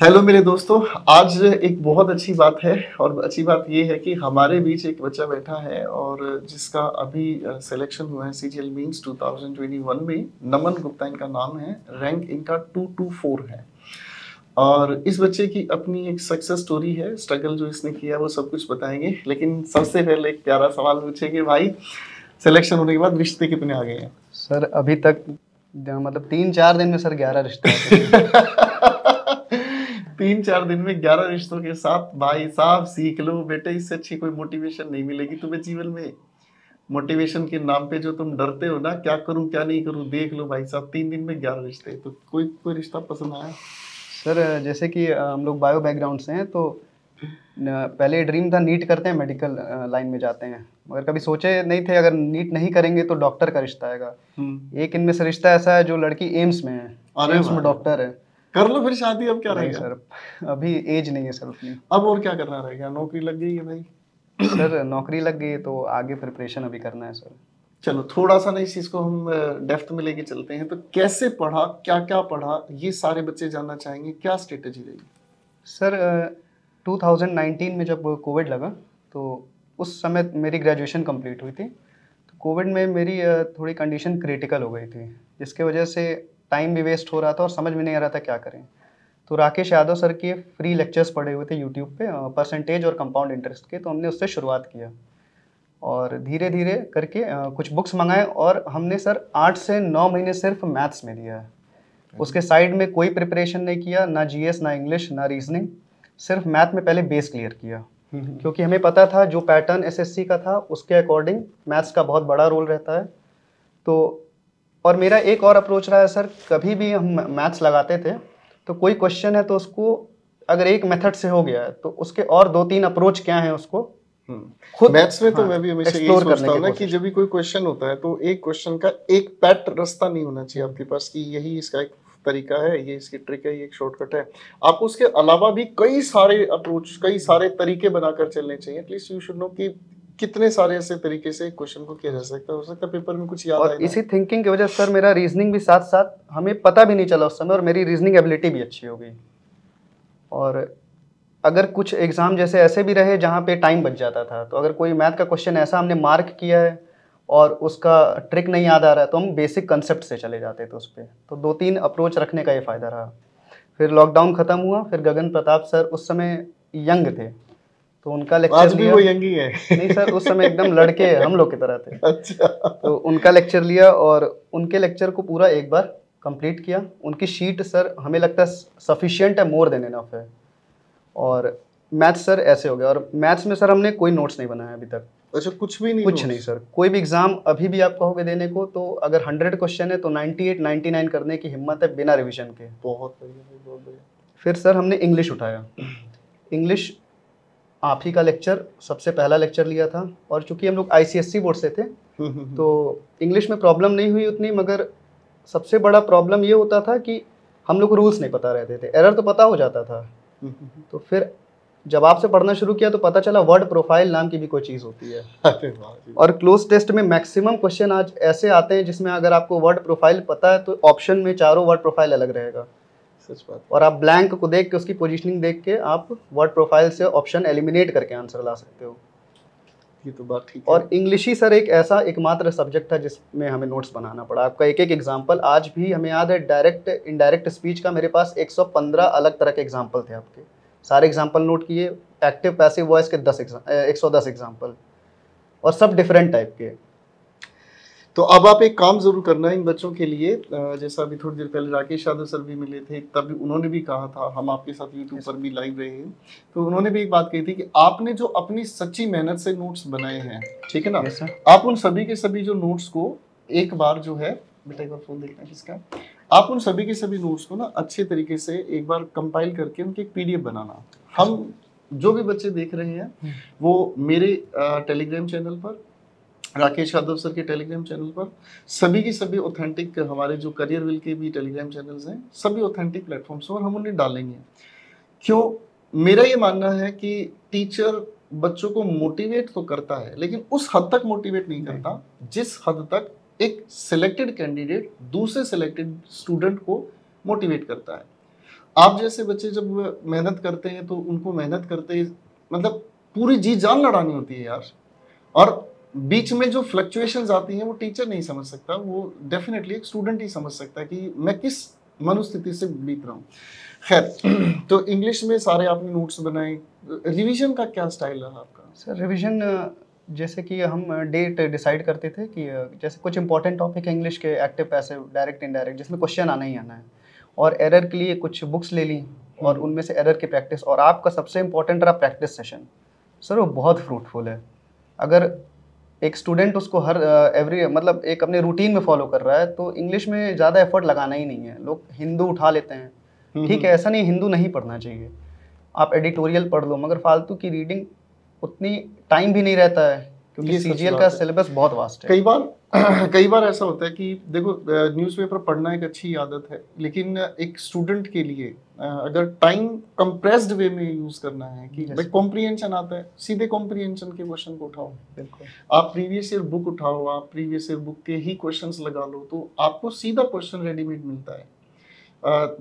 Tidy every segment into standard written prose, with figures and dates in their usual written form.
Hello मेरे दोस्तों, आज एक बहुत अच्छी बात है और अच्छी बात ये है कि हमारे बीच एक बच्चा बैठा है और जिसका अभी सिलेक्शन हुआ है सीजीएल मींस 2021 में। नमन गुप्ता इनका नाम है, रैंक इनका 224 है और इस बच्चे की अपनी एक सक्सेस स्टोरी है। स्ट्रगल जो इसने किया वो सब कुछ बताएंगे, लेकिन सबसे पहले एक प्यारा सवाल पूछेंगे। भाई, सिलेक्शन होने के बाद रिश्ते कितने आ गए हैं? सर अभी तक मतलब 3-4 दिन में सर 11 रिश्ते आ चुके हैं। 3-4 दिन में 11 रिश्तों के साथ भाई साहब सीख लो बेटे, इससे अच्छी कोई मोटिवेशन नहीं मिलेगी तुम्हें जीवन में। मोटिवेशन के नाम पे जो तुम डरते हो ना, क्या करूं क्या नहीं करूं, देख लो भाई साहब 3 दिन में 11 रिश्ते। तो कोई कोई रिश्ता पसंद आया? सर जैसे कि हम लोग बायो बैकग्राउंड से हैं, तो पहले ड्रीम था नीट करते हैं, मेडिकल लाइन में जाते हैं, मगर कभी सोचे नहीं थे अगर नीट नहीं करेंगे तो डॉक्टर का रिश्ता आएगा। एक इनमें से रिश्ता ऐसा है जो लड़की एम्स में है, अरे एम्स में वाह। डॉक्टर है। कर लो फिर शादी, अब क्या नहीं रहेगा? सर, अभी एज नहीं है सर उतनी। अब और क्या करना रहेगा? नौकरी लग गई है भाई? सर नौकरी लग गई तो आगे प्रिपरेशन अभी करना है सर। चलो थोड़ा सा ना इस चीज को हम डेप्थ में लेके चलते हैं। तो कैसे पढ़ा, क्या क्या पढ़ा, ये सारे बच्चे जानना चाहेंगे। क्या स्ट्रेटेजी रही? सर 2019 में जब कोविड लगा तो उस समय मेरी ग्रेजुएशन कंप्लीट हुई थी। तो कोविड में मेरी थोड़ी कंडीशन क्रिटिकल हो गई थी, जिसके वजह से टाइम भी वेस्ट हो रहा था और समझ में नहीं आ रहा था क्या करें। तो राकेश यादव सर के फ्री लेक्चर्स पढ़े हुए थे यूट्यूब पे, परसेंटेज और कंपाउंड इंटरेस्ट के, तो हमने उससे शुरुआत किया और धीरे धीरे करके कुछ बुक्स मंगाए और हमने सर 8 से 9 महीने सिर्फ मैथ्स में दिया है। उसके साइड में कोई प्रिपरेशन नहीं किया, ना जीएस ना इंग्लिश ना रीजनिंग, सिर्फ मैथ में पहले बेस क्लियर किया। क्योंकि हमें पता था जो पैटर्न एसएससी का था उसके अकॉर्डिंग मैथ्स का बहुत बड़ा रोल रहता है। तो और मेरा एक और अप्रोच रहा है सर, कभी भी हम मैथ्स लगाते थे तो कोई क्वेश्चन है तो उसको अगर एक मेथड से हो गया है तो उसके और 2-3 अप्रोच क्या है उसको खुद मैथ्स में। तो मैं भी हमेशा यही एक्सप्लोर सोचता हूँ ना करने कि जब भी कोई क्वेश्चन होता है तो एक क्वेश्चन का एक पैट रास्ता नहीं होना चाहिए आपके पास कि यही इसका एक तरीका है, ये इसकी ट्रिक है, ये एक शॉर्टकट है। आपको उसके अलावा भी कई सारे अप्रोच, कई सारे तरीके बनाकर चलने चाहिए। एटलीस्ट यू शुड नो कि कितने सारे ऐसे तरीके से क्वेश्चन को किया जा सकता है। हो सकता है पेपर में कुछ याद आए और ना। इसी थिंकिंग की वजह से सर मेरा रीजनिंग भी साथ साथ हमें पता भी नहीं चला उस समय, और मेरी रीजनिंग एबिलिटी भी अच्छी हो गई। और अगर कुछ एग्ज़ाम जैसे ऐसे भी रहे जहाँ पे टाइम बच जाता था, तो अगर कोई मैथ का क्वेश्चन ऐसा हमने मार्क किया है और उसका ट्रिक नहीं याद आ रहा है तो हम बेसिक कंसेप्ट से चले जाते थे उस पर। तो 2-3 अप्रोच रखने का ये फ़ायदा रहा। फिर लॉकडाउन ख़त्म हुआ, फिर गगन प्रताप सर उस समय यंग थे तो उनका लेक्चर आज भी लिया। वो यंग ही है? नहीं सर, उस समय एकदम लड़के हम लोग की तरह थे। अच्छा। तो उनका लेक्चर लिया और उनके लेक्चर को पूरा एक बार कंप्लीट किया। उनकी शीट सर हमें लगता है सफिशिएंट है, मोर देन इनफ है। और मैथ्स सर ऐसे हो गया, और मैथ्स में सर हमने कोई नोट्स नहीं बनाया अभी तक। अच्छा, कुछ भी नहीं? कुछ नहीं सर, कोई भी एग्जाम अभी भी आप कहोगे देने को तो अगर 100 क्वेश्चन है तो 98-99 करने की हिम्मत है बिना रिवीजन के। बहुत बढ़िया, बहुत बढ़िया। फिर सर हमने इंग्लिश उठाया। इंग्लिश आप ही का लेक्चर सबसे पहला लेक्चर लिया था, और चूंकि हम लोग आईसीएससी बोर्ड से थे तो इंग्लिश में प्रॉब्लम नहीं हुई उतनी, मगर सबसे बड़ा प्रॉब्लम ये होता था कि हम लोग को रूल्स नहीं पता रहते थे। एरर तो पता हो जाता था। तो फिर जब आपसे पढ़ना शुरू किया तो पता चला वर्ड प्रोफाइल नाम की भी कोई चीज़ होती है। अरे वाह जी। और क्लोज टेस्ट में मैक्सिमम क्वेश्चन आज ऐसे आते हैं जिसमें अगर आपको वर्ड प्रोफाइल पता है तो ऑप्शन में चारों वर्ड प्रोफाइल अलग रहेगा। सच बात। और आप ब्लैंक को देख के, उसकी पोजीशनिंग देख के आप वर्ड प्रोफाइल से ऑप्शन एलिमिनेट करके आंसर ला सकते हो। ये तो बात ठीक है। और इंग्लिश ही सर एक ऐसा एकमात्र सब्जेक्ट था जिसमें हमें नोट्स बनाना पड़ा। आपका एक एक एग्जाम्पल आज भी हमें याद है। डायरेक्ट इनडायरेक्ट स्पीच का मेरे पास 115 अलग तरह के एग्जाम्पल थे आपके, सारे एग्जाम्पल नोट किए। एक्टिव पैसिव वॉइस के 110 एग्जाम्पल, और सब डिफरेंट टाइप के। तो अब आप एक काम जरूर करना है इन बच्चों के लिए। जैसा अभी थोड़ी देर पहले राकेश यादव सर भी मिले थे, तभी उन्होंने भी कहा था, हम आपके साथ यूट्यूब पर भी लाइव रहे हैं, तो उन्होंने भी एक बात कही थी कि आपने जो अपनी सच्ची मेहनत से नोट्स बनाए हैं, ठीक है ना, आप उन सभी के सभी जो नोट्स को एक बार जो है, बेटा एक बार फोन देखना किसका, आप उन सभी के सभी नोट्स को ना अच्छे तरीके से एक बार कंपाइल करके उनकी एक पीडीएफ बनाना। हम जो भी बच्चे देख रहे हैं वो मेरे टेलीग्राम चैनल पर, राकेश यादव सर के टेलीग्राम चैनल पर, सभी की सभी ऑथेंटिक, हमारे जो करियर विल के भी टेलीग्राम चैनल्स हैं, सभी ऑथेंटिक प्लेटफॉर्म्स पर हम उन्हें डालेंगे। क्यों? मेरा ये मानना है कि टीचर बच्चों को मोटिवेट तो करता है, लेकिन उस हद तक मोटिवेट नहीं करता जिस हद तक एक सिलेक्टेड कैंडिडेट दूसरे सिलेक्टेड स्टूडेंट को मोटिवेट करता है। आप जैसे बच्चे जब मेहनत करते हैं तो उनको मेहनत करते मतलब पूरी जी जान लड़ानी होती है यार, और बीच में जो फ्लक्चुएशंस आती हैं वो टीचर नहीं समझ सकता, वो डेफिनेटली एक स्टूडेंट ही समझ सकता है कि मैं किस मनोस्थिति से बीत रहा हूँ। खैर तो इंग्लिश में सारे आपने नोट्स बनाए, रिवीजन का क्या स्टाइल रहा आपका? सर रिवीजन जैसे कि हम डेट डिसाइड करते थे कि जैसे कुछ इंपॉर्टेंट टॉपिक है इंग्लिश के, एक्टिव पैसिव डायरेक्ट इनडायरेक्ट, जिसमें क्वेश्चन आना ही आना है, और एरर के लिए कुछ बुक्स ले ली और उनमें से एरर की प्रैक्टिस, और आपका सबसे इम्पोर्टेंट रहा प्रैक्टिस सेशन। सर वो बहुत फ्रूटफुल है। अगर एक स्टूडेंट उसको हर एवरी मतलब एक अपने रूटीन में फॉलो कर रहा है तो इंग्लिश में ज़्यादा एफर्ट लगाना ही नहीं है। लोग हिंदू उठा लेते हैं, ठीक है, ऐसा नहीं, हिंदू नहीं पढ़ना चाहिए, आप एडिटोरियल पढ़ लो, मगर फालतू की रीडिंग उतनी टाइम भी नहीं रहता है, क्योंकि सीजीएल का सिलेबस बहुत वास्ट है। कई बार ऐसा होता है कि देखो न्यूज़पेपर पढ़ना एक अच्छी आदत है, लेकिन एक स्टूडेंट के लिए अगर टाइम कंप्रेस्ड वे में यूज करना है कि भाई कॉम्प्रिहेंशन आता है, सीधे कॉम्प्रिहेंशन के क्वेश्चन को उठाओ, बिल्कुल आप प्रीवियस ईयर बुक उठाओ, आप प्रीवियस ईयर बुक के ही क्वेश्चंस लगा लो, तो आपको सीधा क्वेश्चन रेडीमेड मिलता है।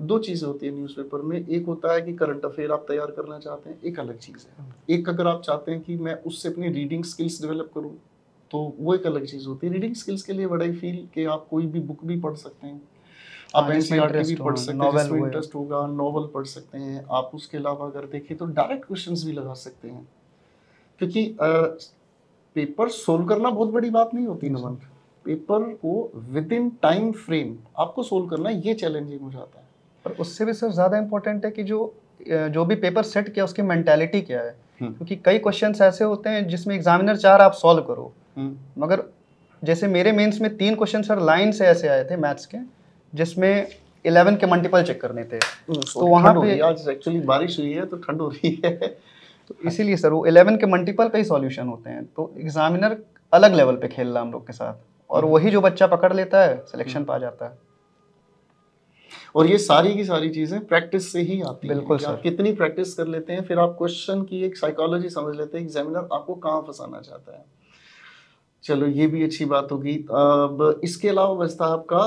दो चीज़ें होती है न्यूज़पेपर में, एक होता है कि करंट अफेयर आप तैयार करना चाहते हैं, एक अलग चीज़ है। एक अगर आप चाहते हैं कि मैं उससे अपनी रीडिंग स्किल्स डेवलप करूं, तो वो एक अलग चीज़ होती है। रीडिंग स्किल्स के लिए बड़ा ही फील कि आप कोई भी बुक भी पढ़ सकते हैं, आप एनसीईआरटी भी पढ़ सकते हैं जिसमें इंटरेस्ट होगा, नॉवल पढ़ सकते हैं आप, उसके अलावा अगर देखें तो डायरेक्ट क्वेश्चंस भी लगा सकते हैं, क्योंकि पेपर सोल्व करना बहुत बड़ी बात नहीं होती नमन, पेपर को विद इन टाइम फ्रेम आपको सोल्व करना, ये चैलेंजिंग हो जाता है। पर उससे भी सर ज़्यादा इम्पोर्टेंट है कि जो भी पेपर सेट किया उसकी मेंटालिटी क्या है, क्योंकि कई क्वेश्चंस ऐसे होते हैं जिसमें एग्जामिनर चाह रहा आप सॉल्व करो, मगर जैसे मेरे मेंस में 3 क्वेश्चन सर लाइन से ऐसे आए थे मैथ्स के, जिसमें 11 के मल्टीपल चेक करने थे, तो वहाँ पे आज एक्चुअली बारिश हुई है तो ठंड हो रही है तो इसीलिए सर वो 11 के मल्टीपल पे ही सॉल्यूशन होते हैं, तो एग्जामिनर अलग लेवल पे खेल रहा हम लोग के साथ, और वही जो बच्चा पकड़ लेता है सिलेक्शन पा जाता है। और ये सारी की सारी चीजें प्रैक्टिस से ही आती हैं। बिल्कुल सर। आप कितनी प्रैक्टिस कर लेते हैं, फिर आप क्वेश्चन की एक साइकोलॉजी समझ लेते हैं, एग्जामिनर आपको कहाँ फंसाना चाहता है। चलो ये भी अच्छी बात होगी। अब इसके अलावा बचता आपका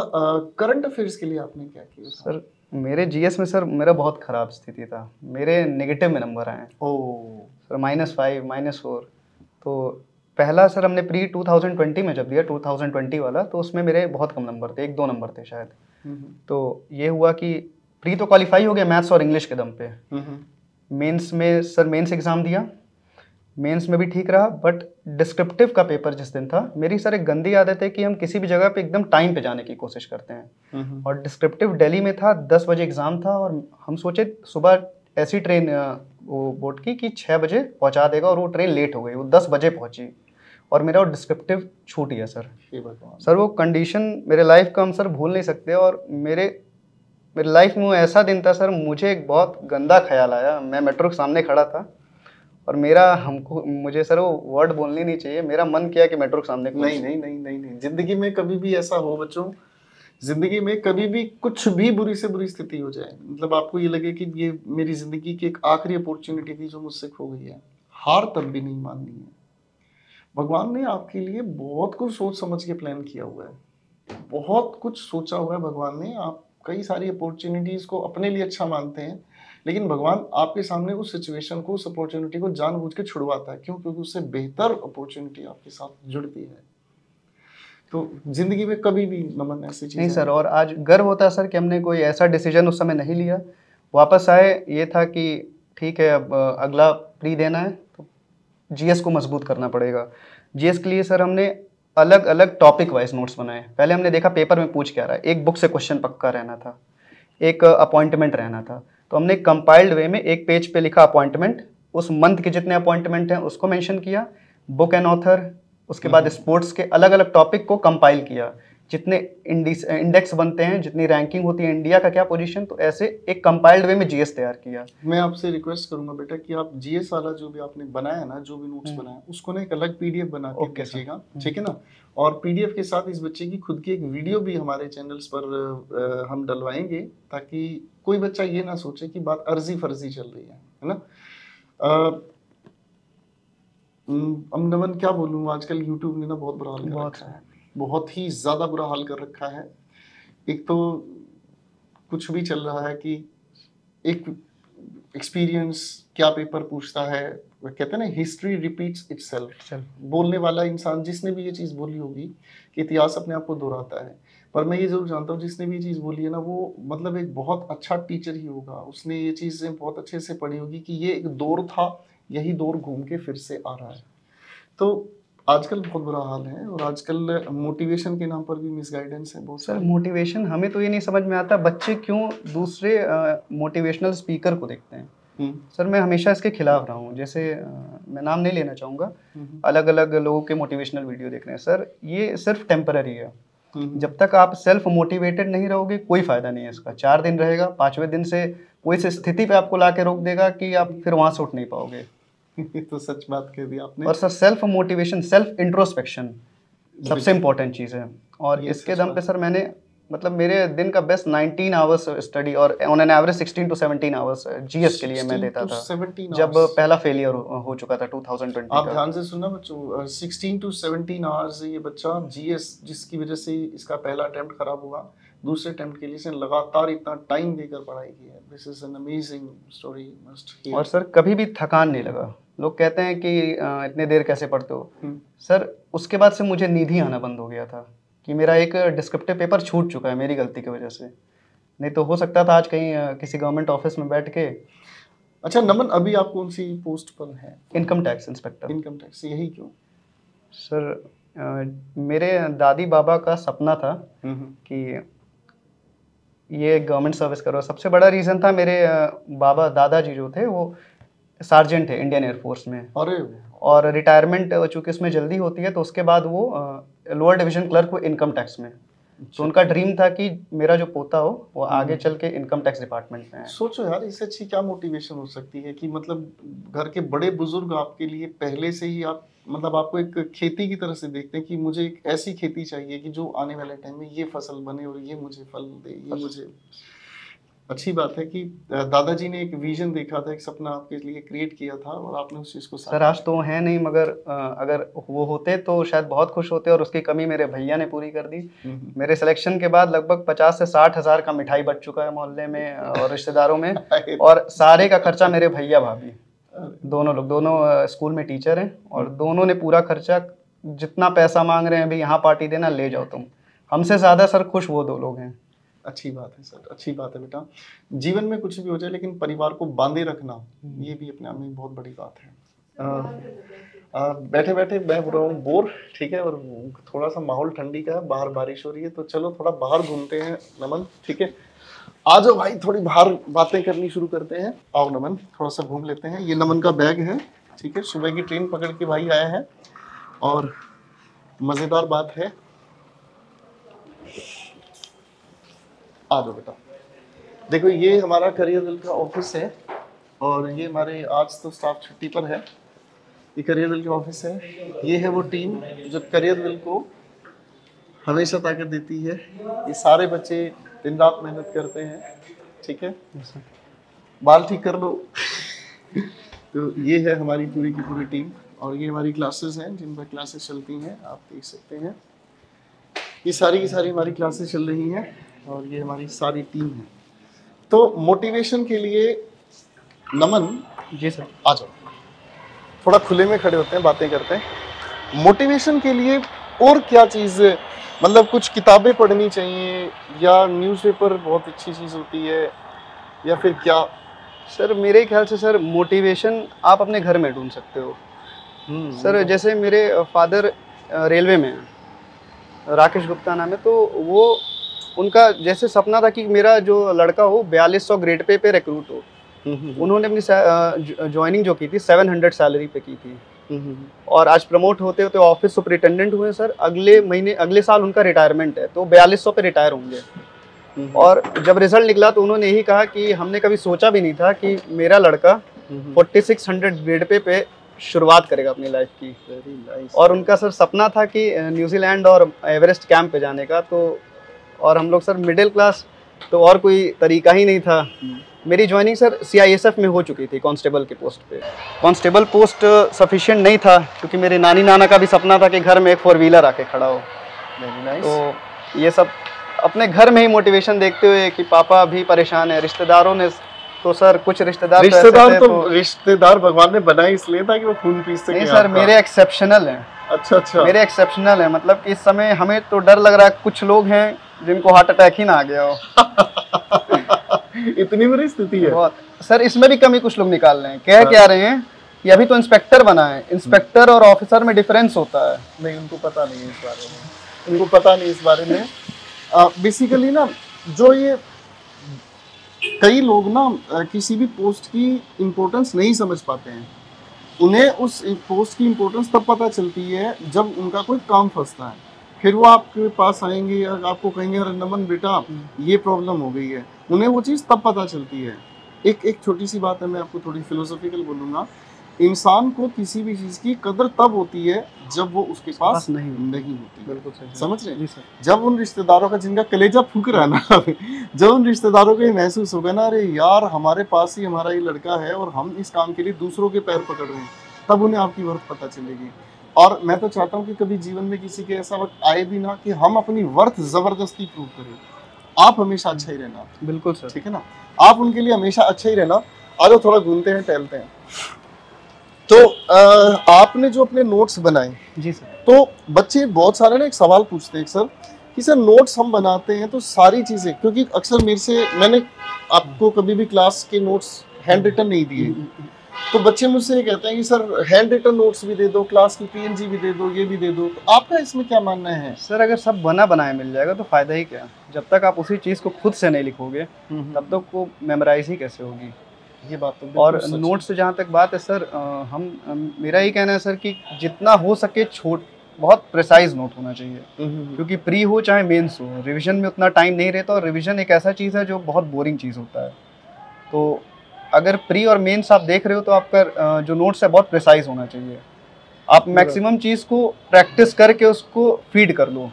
करंट अफेयर्स के लिए आपने क्या किया? सर मेरे जीएस में सर मेरा बहुत ख़राब स्थिति था, मेरे नेगेटिव में नंबर आए। Oh sir -5 -4। तो पहला सर हमने प्री 2020 में जब दिया 2020 वाला, तो उसमें मेरे बहुत कम नंबर थे, 1-2 नंबर थे शायद। तो ये हुआ कि प्री तो क्वालिफाई हो गया मैथ्स और इंग्लिश के दम पे। मेंस में सर मेंस एग्ज़ाम दिया, मेंस में भी ठीक रहा, बट डिस्क्रिप्टिव का पेपर जिस दिन था, मेरी सर एक गंदी आदत है कि हम किसी भी जगह पे एकदम टाइम पे जाने की कोशिश करते हैं, और डिस्क्रिप्टिव दिल्ली में था, 10 बजे एग्ज़ाम था, और हम सोचे सुबह ऐसी ट्रेन वो बोर्ड की कि 6 बजे पहुंचा देगा, और वो ट्रेन लेट हो गई, वो 10 बजे पहुंची, और मेरा वो डिस्क्रिप्टिव छूट गया सर। सर वो कंडीशन मेरे लाइफ का हम सर भूल नहीं सकते, और मेरे लाइफ में वो ऐसा दिन था सर, मुझे एक बहुत गंदा ख्याल आया, मैं मेट्रो के सामने खड़ा था, और मुझे सर वो वर्ड बोलनी नहीं चाहिए, मेरा मन किया कि मेट्रो के सामने नहीं, जिंदगी में कभी भी ऐसा हो बच्चों, जिंदगी में कभी भी कुछ भी बुरी से बुरी स्थिति हो जाए, मतलब आपको ये लगे कि ये मेरी जिंदगी की एक आखिरी अपॉर्चुनिटी थी जो मुझसे खो गई है, हार तब भी नहीं माननी है। भगवान ने आपके लिए बहुत कुछ सोच समझ के प्लान किया हुआ है, बहुत कुछ सोचा हुआ है भगवान ने। आप कई सारी अपॉर्चुनिटीज को अपने लिए अच्छा मानते हैं, लेकिन भगवान आपके सामने उस सिचुएशन को, उस अपॉर्चुनिटी को जानबूझ के छुड़वाता है। क्यों? क्योंकि उससे बेहतर अपॉर्चुनिटी आपके साथ जुड़ती है। तो जिंदगी में कभी भी नमन ऐसी चीज नहीं सर, और आज गर्व होता है सर कि हमने कोई ऐसा डिसीजन उस समय नहीं लिया, वापस आए, ये था कि ठीक है अब अगला प्री देना है तो जीएस को मजबूत करना पड़ेगा। जीएस के लिए सर हमने अलग अलग टॉपिक वाइज नोट्स बनाए। पहले हमने देखा पेपर में पूछ क्या रहा है, एक बुक से क्वेश्चन पक्का रहना था, एक अपॉइंटमेंट रहना था, तो हमने कंपाइल्ड वे में एक पेज पे लिखा अपॉइंटमेंट, उस मंथ के जितने अपॉइंटमेंट हैं उसको मेंशन किया, बुक एंड ऑथर, उसके बाद स्पोर्ट्स के अलग अलग टॉपिक को कंपाइल किया, जितने इंडेक्स बनते हैं, जितनी रैंकिंग होती है इंडिया का क्या पोजीशन, तो ऐसे एक कंपाइल्ड वे में जीएस तैयार किया। मैं आपसे रिक्वेस्ट करूंगा बेटा कि आप जीएस वाला जो भी आपने बनाया ना, जो भी नोट्स बनाया, उसको ना एक अलग पीडीएफ बना के दीजिएगा, ठीक है ना। और पीडीएफ के साथ इस बच्चे की खुद की एक वीडियो भी हमारे चैनल्स पर हम डलवाएंगे, ताकि कोई बच्चा ये ना सोचे कि बात अर्जी फर्जी चल रही है ना। नमन क्या बोलूँ, आजकल यूट्यूब ने ना बहुत बुरा हाल कर रखा है, बहुत ही ज़्यादा बुरा हाल कर रखा है। एक तो कुछ भी चल रहा है कि एक एक्सपीरियंस क्या पेपर पूछता है, वो कहते हैं ना हिस्ट्री रिपीट्स इटसेल्फ। बोलने वाला इंसान जिसने भी ये चीज़ बोली होगी कि इतिहास अपने आप को दोहराता है, पर मैं ये जरूर जानता हूँ जिसने भी ये चीज़ बोली है ना वो मतलब एक बहुत अच्छा टीचर ही होगा, उसने ये चीज़ें बहुत अच्छे से पढ़ी होगी कि ये एक दौर था, यही दौर घूम के फिर से आ रहा है। तो आजकल बहुत बुरा हाल है और आजकल मोटिवेशन के नाम पर भी मिसगाइडेंस है बहुत सर। मोटिवेशन हमें तो ये नहीं समझ में आता बच्चे क्यों दूसरे मोटिवेशनल स्पीकर को देखते हैं। सर मैं हमेशा इसके खिलाफ रहा हूँ। जैसे मैं नाम नहीं लेना चाहूँगा, अलग अलग लोगों के मोटिवेशनल वीडियो देख रहे हैं सर, ये सिर्फ टेम्पररी है। जब तक आप सेल्फ मोटिवेटेड नहीं रहोगे कोई फायदा नहीं है इसका। 4 दिन रहेगा, 5वें दिन से कोई सी स्थिति पे आपको ला के रोक देगा कि आप फिर वहाँ से उठ नहीं पाओगे। तो सच बात कह दी आपने। और sir self motivation, self introspection सबसे इम्पोर्टेंट चीज़ है। और इसके दम पे सर मैंने मतलब मेरे दिन का बेस्ट 19 आवर्स स्टडी और on an average 16 to 17 hours GS के लिए मैं देता था जब पहला फेलियर हो चुका था 2020 आप ध्यान से सुनना बच्चों, 16 to 17 आवर्स ये बच्चा जीएस, जिसकी वजह से इसका पहला अटेम्प्ट खराब हुआ, दूसरे अटेम्प्ट के लिए इसने लगातार इतना टाइम देकर पढ़ाई की है। This is an amazing story, must here. और सर कभी भी थकान नहीं लगा। लोग कहते हैं कि इतने देर कैसे पढ़ते हो। सर उसके बाद से मुझे नींद ही आना बंद हो गया था कि मेरा एक डिस्क्रिप्टिव पेपर छूट चुका है मेरी गलती की वजह से, नहीं तो हो सकता था आज कहीं किसी गवर्नमेंट ऑफिस में बैठ के। अच्छा नमन, अभी आप कौन सी पोस्ट पर हैं? Income tax inspector. Income tax, यही क्यों? सर मेरे दादी बाबा का सपना था कि ये गवर्नमेंट सर्विस करो। सबसे बड़ा रीज़न था मेरे बाबा दादाजी जो थे वो सार्जेंट है इंडियन एयरफोर्स में। अरे और रिटायरमेंट चूँकि इसमें जल्दी होती है तो उसके बाद वो लोअर डिवीजन क्लर्क हुए इनकम टैक्स में। तो उनका ड्रीम था कि मेरा जो पोता हो वो आगे चल के इनकम टैक्स डिपार्टमेंट में है। सोचो यार, इससे अच्छी क्या मोटिवेशन हो सकती है कि मतलब घर के बड़े बुजुर्ग आपके लिए पहले से ही आप मतलब आपको एक खेती की तरह से देखते हैं कि मुझे एक ऐसी खेती चाहिए कि जो आने वाले टाइम में ये फसल बने और ये मुझे फल दे, ये मुझे। अच्छी बात है कि दादाजी ने एक विजन देखा था, एक सपना आपके लिए क्रिएट किया था और आपने उस चीज़ को सर आज तो है नहीं, मगर अगर वो होते तो शायद बहुत खुश होते और उसकी कमी मेरे भैया ने पूरी कर दी। मेरे सिलेक्शन के बाद लगभग 50 से 60 हज़ार का मिठाई बच चुका है मोहल्ले में और रिश्तेदारों में, और सारे का खर्चा मेरे भैया भाभी दोनों लोग, दोनों स्कूल में टीचर हैं और दोनों ने पूरा खर्चा, जितना पैसा मांग रहे हैं अभी यहाँ पार्टी देना ले जाओ तुम, हमसे ज़्यादा सर खुश वो 2 लोग हैं। अच्छी बात है सर, अच्छी बात है बेटा। जीवन में कुछ भी हो जाए लेकिन परिवार को बांधे रखना ये भी अपने आप में बहुत बड़ी बात है। बैठे बैठे मैं हो रहा हूँ बोर, ठीक है, और थोड़ा सा माहौल ठंडी का है, बाहर बारिश हो रही है, तो चलो थोड़ा बाहर घूमते हैं नमन, ठीक है? आ जाओ भाई, थोड़ी बाहर बातें करनी शुरू करते हैं। आओ नमन, थोड़ा सा घूम लेते हैं। ये नमन का बैग है, ठीक है, सुबह की ट्रेन पकड़ के भाई आया है और मज़ेदार बात है। आ जाओ बेटा। देखो ये हमारा करियर विल का ऑफिस है और ये हमारे आज तो स्टाफ छुट्टी पर है। ये करियर विल का ऑफिस है, ये है वो टीम जो करियर विल को हमेशा ताकत देती है। ये सारे बच्चे दिन रात मेहनत करते हैं, ठीक है, बाल ठीक कर लो। तो ये है हमारी पूरी की पूरी टीम और ये हमारी क्लासेस हैं जिन पर क्लासेस चलती हैं, आप देख सकते हैं। ये सारी की सारी हमारी क्लासेस चल रही हैं और ये हमारी सारी टीम है। तो मोटिवेशन के लिए नमन जी सर, आ जाओ, थोड़ा खुले में खड़े होते हैं, बातें करते हैं। मोटिवेशन के लिए और क्या चीज़, मतलब कुछ किताबें पढ़नी चाहिए या न्यूज़पेपर बहुत अच्छी चीज़ होती है या फिर क्या? सर मेरे ख्याल से सर मोटिवेशन आप अपने घर में ढूंढ सकते हो। सर जैसे मेरे फादर रेलवे में हैं, राकेश गुप्ता नाम है, तो वो उनका जैसे सपना था कि मेरा जो लड़का हो 4200 ग्रेड पे रिक्रूट हो। उन्होंने अपनी ज्वाइनिंग जो की थी 700 सैलरी पे की थी और आज प्रमोट होते होते ऑफिस सुपरिटेंडेंट हुए सर। अगले महीने, अगले साल उनका रिटायरमेंट है, तो 4200 पे रिटायर होंगे। और जब रिजल्ट निकला तो उन्होंने यही कहा कि हमने कभी सोचा भी नहीं था कि मेरा लड़का 4600 ग्रेड पे शुरुआत करेगा अपनी लाइफ की। और उनका सर सपना था कि न्यूजीलैंड और एवरेस्ट कैंप पे जाने का। तो और हम लोग सर मिडिल क्लास, तो और कोई तरीका ही नहीं था। मेरी ज्वाइनिंग सर CISF में हो चुकी थी कांस्टेबल के पोस्ट पे। कांस्टेबल पोस्ट सफिशिएंट नहीं था क्योंकि मेरे नानी नाना का भी सपना था कि घर में एक 4 व्हीलर आके खड़ा हो। तो ये सब अपने घर में ही मोटिवेशन देखते हुए कि पापा भी परेशान है, रिश्तेदारों ने तो सर कुछ रिश्तेदार रिश्तेदार भगवान ने बनाए इसलिए था कि वो खून पी सके। नहीं सर, मेरे एक्सेप्शनल हैं। अच्छा मेरे एक्सेप्शनल है, मतलब कि इस समय हमें तो डर लग रहा है, कुछ लोग हैं जिनको हार्ट अटैक ही ना आ गया हो। इतनी बुरी स्थिति है बहुत सर। इसमें भी कमी कुछ लोग निकाल रहे हैं, क्या रहे हैं कि अभी तो इंस्पेक्टर बना है, इंस्पेक्टर और ऑफिसर में डिफरेंस होता है। नहीं, उनको पता नहीं है इस बारे में, उनको पता नहीं इस बारे में। बेसिकली ना, जो ये कई लोग ना किसी भी पोस्ट की इम्पोर्टेंस नहीं समझ पाते हैं। उन्हें उस पोस्ट की इम्पोर्टेंस तब पता चलती है जब उनका कोई काम फंसता है। फिर वो आपके पास आएंगे या आपको कहेंगे अरे नमन बेटा ये प्रॉब्लम हो गई है, उन्हें वो चीज़ तब पता चलती है। एक छोटी सी बात है, मैं आपको थोड़ी फिलोसॉफिकल बोलूँगा। इंसान को किसी भी चीज़ की कदर तब होती है जब वो उसके पास नहीं होती। बिल्कुल सही, समझ रहे हैं? जब उन रिश्तेदारों का, जिनका कलेजा फूक रहा है ना जब उन रिश्तेदारों को ये महसूस होगा ना, अरे यार हमारे पास ही हमारा ये लड़का है और हम इस काम के लिए दूसरों के पैर पकड़ रहे हैं, तब उन्हें आपकी वर्थ पता चलेगी। और मैं तो चाहता हूँ कि कभी जीवन में किसी के ऐसा वक्त आए भी ना कि हम अपनी वर्थ जबरदस्ती प्रूव करें। आप हमेशा अच्छा ही रहना। बिल्कुल सर, ठीक है ना, आप उनके लिए हमेशा अच्छा ही रहना। आज थोड़ा घूमते हैं, टहलते हैं। तो आपने जो अपने नोट्स बनाए, जी सर, तो बच्चे बहुत सारे ना एक सवाल पूछते हैं सर कि सर नोट्स हम बनाते हैं तो सारी चीज़ें, क्योंकि अक्सर मैंने आपको कभी भी क्लास के नोट्स हैंड रिटन नहीं दिए, तो बच्चे मुझसे ये कहते हैं कि सर हैंड रिटन नोट्स भी दे दो, क्लास की पीएनजी भी दे दो, ये भी दे दो। तो आपका इसमें क्या मानना है? सर अगर सब बना बनाया मिल जाएगा तो फ़ायदा ही क्या। जब तक आप उसी चीज़ को खुद से नहीं लिखोगे तब तक वो मेमोराइज ही कैसे होगी। ये बात तो और नोट से जहाँ तक बात है सर, मेरा ही कहना है सर कि जितना हो सके बहुत प्रिसाइज नोट होना चाहिए, क्योंकि प्री हो चाहे मेंस हो, रिवीजन में उतना टाइम नहीं रहता। और रिवीजन एक ऐसा चीज़ है जो बहुत बोरिंग चीज़ होता है। तो अगर प्री और मेंस आप देख रहे हो तो आपका जो नोट्स है बहुत प्रिसाइज होना चाहिए। आप मैक्सिमम चीज़ को प्रैक्टिस करके उसको फीड कर लो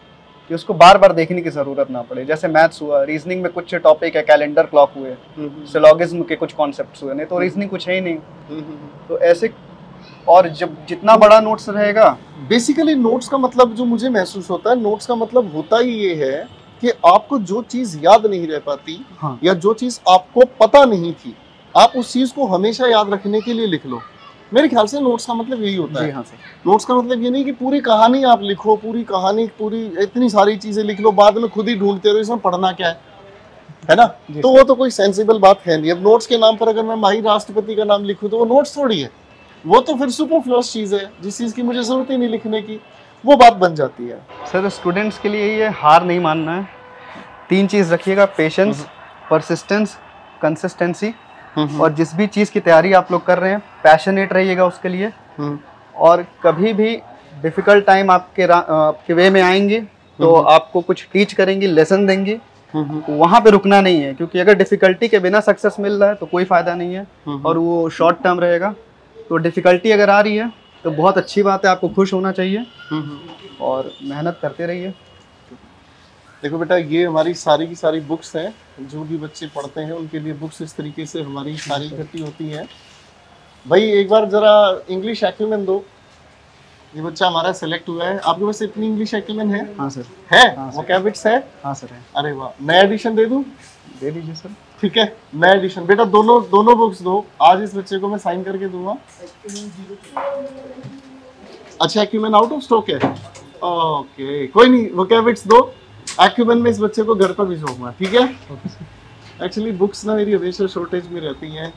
कि उसको बार बार देखने की ज़रूरत ना पड़े। जैसे मैथ्स हुआ, रीजनिंग में कुछ टॉपिक है, कैलेंडर क्लॉक हुए, सिलोगिज्म के कुछ कॉन्सेप्ट्स हुए, नहीं तो रीजनिंग कुछ है ही नहीं। तो ऐसे, और जब जितना बड़ा नोट्स रहेगा, बेसिकली नोट्स का मतलब जो मुझे महसूस होता है, नोट्स का मतलब होता ही ये है कि आपको जो चीज़ याद नहीं रह पाती, हाँ, या जो चीज़ आपको पता नहीं थी, आप उस चीज़ को हमेशा याद रखने के लिए लिख लो। मेरे ख्याल से नोट्स का मतलब यही होता है। हाँ सर, नोट्स का मतलब ये नहीं कि पूरी कहानी आप लिखो, पूरी इतनी सारी चीजें लिख लो, बाद में खुद ही ढूंढते रहो इसमें पढ़ना क्या है ना। तो वो तो कोई सेंसिबल बात है नहीं। अब नोट्स के नाम पर अगर मैं माही राष्ट्रपति का नाम लिखूं तो वो नोट्स थोड़ी है, वो तो फिर सुपरफ्लुअस चीज है, जिस चीज की मुझे जरूरत ही नहीं लिखने की, वो बात बन जाती है। सर स्टूडेंट्स के लिए ये हार नहीं मानना है। 3 चीज़ रखिएगा, पेशेंस, परसिस्टेंस, कंसिस्टेंसी। और जिस भी चीज़ की तैयारी आप लोग कर रहे हैं, पैशनेट रहिएगा उसके लिए। और कभी भी डिफ़िकल्ट टाइम आपके वे में आएंगे तो आपको कुछ टीच करेंगी, लेसन देंगी, वहाँ पे रुकना नहीं है। क्योंकि अगर डिफ़िकल्टी के बिना सक्सेस मिल रहा है तो कोई फ़ायदा नहीं है, और वो शॉर्ट टर्म रहेगा। तो डिफ़िकल्टी अगर आ रही है तो बहुत अच्छी बात है, आपको खुश होना चाहिए और मेहनत करते रहिए। देखो बेटा, ये हमारी सारी की सारी बुक्स हैं, जो भी बच्चे पढ़ते हैं उनके लिए बुक्स इस तरीके से हमारी सारी इकट्ठी होती हैं। भाई एक बार ज़रा इंग्लिश एक्यूमेन दो। ये बच्चा हमारा सेलेक्ट हुआ है। आपके पास इतनी इंग्लिश एक्यूमेन है? हाँ सर है। वोकैब्युलरीज है? हाँ सर है। अरे वाह, नया एडिशन दे दूं? दे दीजिए सर। ठीक है, नया एडिशन। बेटा दोनों बुक्स दो, आज इस बच्चे को मैं साइन करके दूंगा। अच्छा, एक्यूमेन आउट ऑफ स्टॉक है? ओके, कोई नहीं, वोकैब्युलरीज दो। एक्यूमेन में इस बच्चे को घर पर भिजवाऊंगा, ठीक है? एक्चुअली बुक्स ना मेरी हमेशा शॉर्टेज में रहती हैं।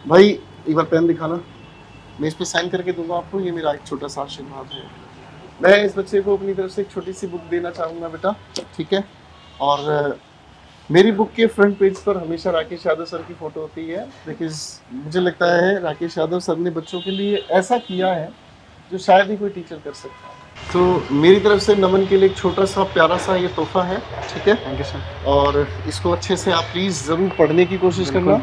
भाई एक बार पेन दिखाना, मैं इस पे साइन करके दूंगा आपको। ये मेरा एक छोटा सा आशीर्वाद है। मैं इस बच्चे को अपनी तरफ से एक छोटी सी बुक देना चाहूँगा बेटा, ठीक है? और मेरी बुक के फ्रंट पेज पर हमेशा राकेश यादव सर की फ़ोटो होती है, बिकॉज मुझे लगता है राकेश यादव सर ने बच्चों के लिए ऐसा किया है जो शायद ही कोई टीचर कर सकता है। तो मेरी तरफ से नमन के लिए एक छोटा सा प्यारा सा ये तोहफा है, ठीक है? Thank you sir. और इसको अच्छे से आप प्लीज़ ज़रूर पढ़ने की कोशिश करना।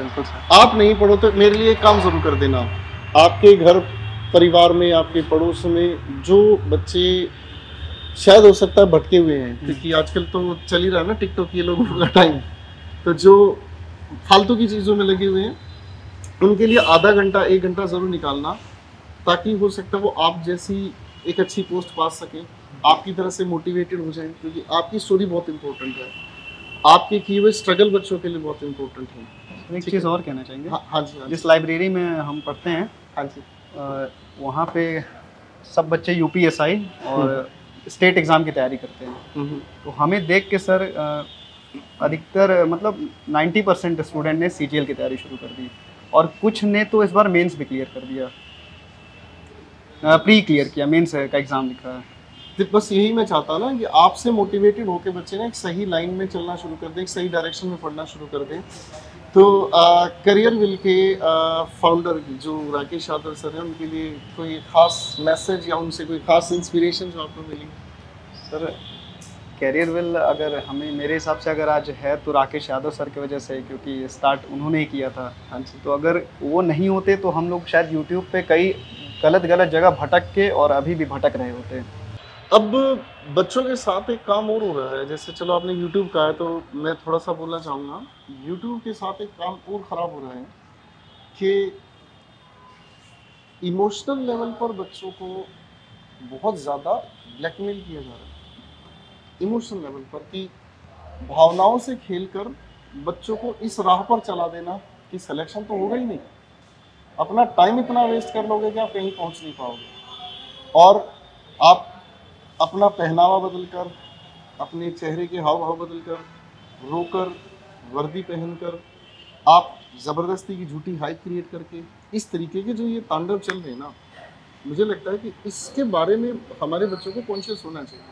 आप नहीं पढ़ो तो मेरे लिए एक काम ज़रूर कर देना। आपके घर परिवार में, आपके पड़ोस में जो बच्चे शायद हो सकता है भटके हुए हैं, क्योंकि आजकल तो चल ही रहा है ना टिकटॉक, ये लोगों का टाइम, तो जो फालतू की चीज़ों में लगे हुए हैं, उनके लिए आधा घंटा 1 घंटा ज़रूर निकालना, ताकि हो सकता है वो आप जैसी एक अच्छी पोस्ट पा सकें, आपकी तरह से मोटिवेटेड हो जाएं, क्योंकि आपकी स्टोरी बहुत इंपॉर्टेंट है। आपके किए हुए स्ट्रगल बच्चों के लिए बहुत इंपॉर्टेंट है। एक ठीक चीज़ है। और कहना चाहेंगे, हाँ हाँ जी, हाँ जिस जी, लाइब्रेरी में हम पढ़ते हैं हाँ जी। वहाँ पे सब बच्चे यूपीएसआई हुँ, और स्टेट एग्ज़ाम की तैयारी करते हैं। हुँ, हुँ। तो हमें देख के सर अधिकतर मतलब 90% स्टूडेंट ने सीजीएल की तैयारी शुरू कर दी और कुछ ने तो इस बार मेंस भी क्लियर कर दिया, प्री क्लियर किया, मेंस का एग्ज़ाम लिखा है। तो बस यही मैं चाहता ना कि आपसे मोटिवेटेड होके बच्चे ना एक सही लाइन में चलना शुरू कर दें, एक सही डायरेक्शन में पढ़ना शुरू कर दें। तो करियर विल के फाउंडर जो राकेश यादव सर हैं, उनके लिए कोई खास मैसेज या उनसे कोई खास इंस्पिरेशन जो आपको मिली? सर कैरियर विल अगर हमें मेरे हिसाब से अगर आज है तो राकेश यादव सर की वजह से, क्योंकि स्टार्ट उन्होंने ही किया था। हाँ जी। तो अगर वो नहीं होते तो हम लोग शायद यूट्यूब पे कई गलत जगह भटक के और अभी भी भटक रहे होते। अब बच्चों के साथ एक काम और हो रहा है, जैसे चलो आपने यूट्यूब कहा है तो मैं थोड़ा-सा बोलना चाहूँगा। यूट्यूब के साथ एक काम और ख़राब हो रहा है कि इमोशनल लेवल पर बच्चों को बहुत ज़्यादा ब्लैकमेल किया जा रहा है। इमोशनल लेवल पर कि भावनाओं से खेलकर बच्चों को इस राह पर चला देना कि सिलेक्शन तो होगा ही नहीं। अपना टाइम इतना वेस्ट कर लोगे कि आप कहीं पहुंच नहीं पाओगे। और आप अपना पहनावा बदलकर, अपने चेहरे के हाव भाव बदलकर, रोकर, वर्दी पहनकर, आप ज़बरदस्ती की झूठी हाइप क्रिएट करके, इस तरीके के जो ये तांडव चल रहे हैं ना, मुझे लगता है कि इसके बारे में हमारे बच्चों को कॉन्शियस होना चाहिए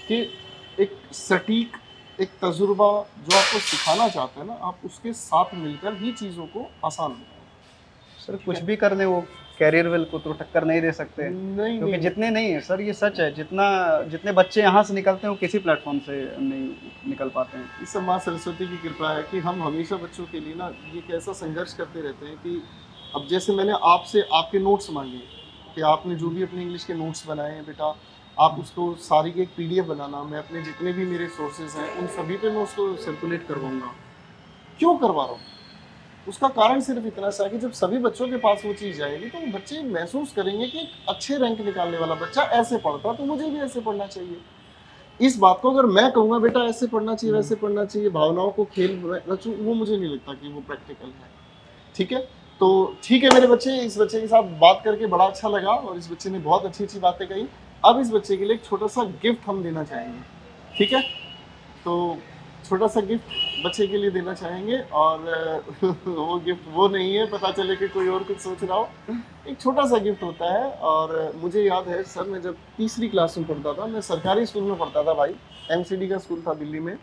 कि एक सटीक, एक तजुर्बा जो आपको सिखाना चाहता है ना, आप उसके साथ मिलकर ही चीज़ों को आसान बनाएं। सर कुछ भी कर लें, वो कैरियर विल को तो टक्कर नहीं दे सकते, नहीं क्योंकि नहीं जितने नहीं है सर, ये सच है, जितने बच्चे यहाँ से निकलते हैं वो किसी प्लेटफॉर्म से नहीं निकल पाते हैं। इस सब माँ सरस्वती की कृपा है कि हम हमेशा बच्चों के लिए ना ये एक ऐसा संघर्ष करते रहते हैं कि अब जैसे मैंने आपसे आपके नोट्स मांगे कि आपने जो भी अपने इंग्लिश के नोट्स बनाए हैं बेटा, आप उसको सारी की एक पीडीएफ बनाना, मैं अपने जितने भी मेरे सोर्सेज हैं उन सभी पे मैं उसको सर्कुलेट करवाऊंगा। क्यों करवा रहा हूँ? उसका कारण सिर्फ इतना सा है कि जब सभी बच्चों के पास वो चीज़ जाएगी तो वो बच्चे महसूस करेंगे कि एक अच्छे रैंक निकालने वाला बच्चा ऐसे पढ़ता तो मुझे भी ऐसे पढ़ना चाहिए। इस बात को अगर मैं कहूँगा बेटा ऐसे पढ़ना चाहिए, वैसे पढ़ना चाहिए, भावनाओं को खेल रचूं, वो मुझे नहीं लगता कि वो प्रैक्टिकल है। ठीक है? तो ठीक है मेरे बच्चे, इस बच्चे के साथ बात करके बड़ा अच्छा लगा और इस बच्चे ने बहुत अच्छी-अच्छी बातें कही। अब इस बच्चे के लिए एक छोटा-सा गिफ्ट हम देना चाहेंगे। ठीक है? तो छोटा-सा गिफ्ट बच्चे के लिए देना चाहेंगे और वो गिफ्ट वो नहीं है, पता चले कि कोई और कुछ सोच रहा हो। एक छोटा-सा गिफ्ट होता है और मुझे याद है सर, मैं जब तीसरी क्लास में पढ़ता था, मैं सरकारी स्कूल में पढ़ता था भाई, एमसीडी का स्कूल था दिल्ली में,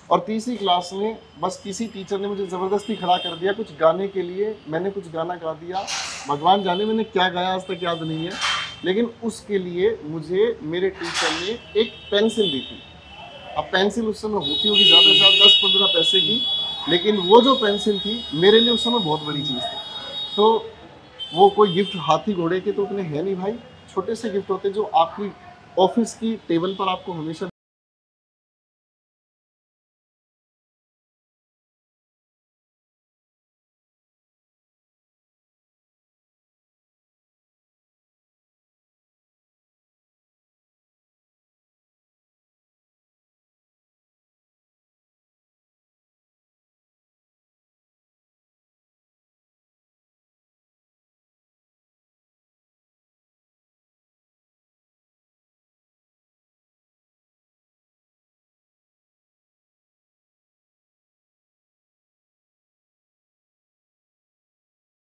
और तीसरी क्लास में बस किसी टीचर ने मुझे ज़बरदस्ती खड़ा कर दिया कुछ गाने के लिए। मैंने कुछ गाना गा दिया, भगवान जाने मैंने क्या गाया आज तक याद नहीं है, लेकिन उसके लिए मुझे मेरे टीचर ने एक पेंसिल दी थी। अब पेंसिल उस समय होती होगी ज़्यादा से ज़्यादा 10-15 पैसे की, लेकिन वो जो पेंसिल थी मेरे लिए उस समय बहुत बड़ी चीज़ थी। तो वो कोई गिफ्ट हाथी घोड़े के तो उतने हैं नहीं भाई, छोटे से गिफ्ट होते हैं जो आपकी ऑफिस की टेबल पर आपको हमेशा